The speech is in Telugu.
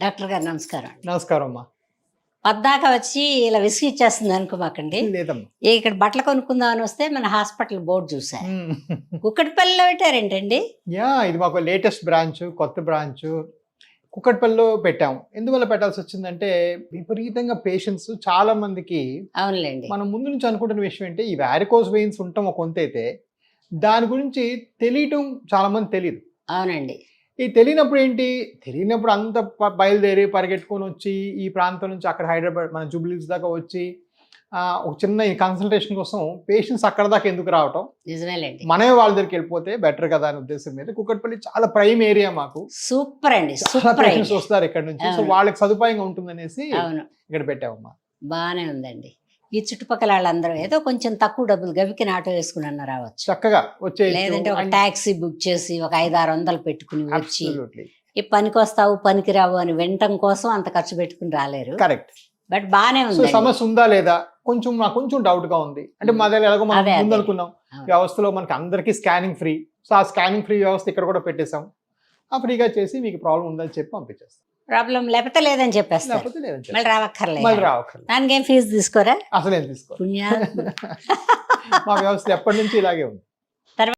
డాక్టర్ గారు నమస్కారం అండి. నమస్కారం అమ్మా. పద్దాక వచ్చి ఇలా విసిగిచ్చేస్తుంది అనుకోమాకండి. లేదమ్మా. ఇక్కడ బట్టలు కొనుక్కుందామని వస్తే మన హాస్పిటల్ బోర్డు చూసా. మ్మ్. కుక్కటిపల్లిలో పెట్టారేంటండి? ఇది మాకు లేటెస్ట్ బ్రాంచ్, కొత్త బ్రాంచ్ కుక్కట్పల్లిలో పెట్టాము. ఎందువల్ల పెట్టాల్సి వచ్చిందంటే విపరీతంగా పేషెంట్స్ చాలా మందికి అవునులేండి. మనం ముందు నుంచి అనుకుంటున్న విషయం ఏంటి, ఈ వ్యారికోస్ వెయిన్స్ ఉండటం ఒక వంతు అయితే దాని గురించి తెలియటం చాలా మంది తెలియదు. అవునండి. ఈ తెలియనప్పుడు అంత బయలుదేరి పరిగెట్టుకొని వచ్చి ఈ ప్రాంతం నుంచి అక్కడ హైదరాబాద్ మన జూబ్లీస్ దాకా వచ్చి ఒక చిన్న కన్సల్టేషన్ కోసం పేషెంట్స్ అక్కడ దాకా ఎందుకు రావటం, నిజమేలేండి. మనమే వాళ్ళ దగ్గరికి వెళ్ళిపోతే బెటర్ కదా అనే ఉద్దేశం మీద కుక్కట్పల్లి చాలా ప్రైమ్ ఏరియా, మాకు సూపర్ అండి. చాలా సూపర్ పేషెంట్స్ వస్తారు ఇక్కడ నుంచి. సో అవును. వాళ్ళకి సదుపాయంగా ఉంటుందనేసి అవును, ఇక్కడ పెట్టామమ్మా. బాగానే ఉందండి. ఈ చుట్టుపక్కల వాళ్ళందరూ ఏదో కొంచెం తక్కువ డబ్బులు గవికిన ఆటో వేసుకుని అన్న రావచ్చు. చక్కగా వచ్చే లేదంటే ఒక టాక్సీ బుక్ చేసి ఒక 500-600 పెట్టుకుని వచ్చి ఈ పనికి వస్తావు పనికి రావు అని వినటం కోసం అంత ఖర్చు పెట్టుకుని రాలేరు. కరెక్ట్. బట్ బాగానే సో ఉంది. సమస్య ఉందా లేదా నాకు కొంచెం డౌట్ గా ఉంది. అంటే మా దగ్గర ఎలాగో మనం అదే, ముందు అదే. అనుకున్నాం అవును. వ్యవస్థలో మనకి అందరికీ స్కానింగ్ ఫ్రీ. సో ఆ స్కానింగ్ ఫ్రీ వ్యవస్థ ఇక్కడ కూడా పెట్టేశాం. ఆ ఫ్రీగా చేసి మీకు ప్రాబ్లం ఉందని చెప్పి పంపించేస్తాం. ప్రాబ్లం లేకపోతే లేదని చెప్పేస్తారు. లేకపోతే లేదని మళ్ళీ చెప్పి రావక్కర్లేదు. మళ్ళీ రావక్కర్లేదు. దానికి ఏం ఫీజు తీసుకోరా? అసలు ఏం తీసుకో. పుణ్యా మా వ్యవస్థ ఎప్పటి నుంచి ఇలాగే ఉంది.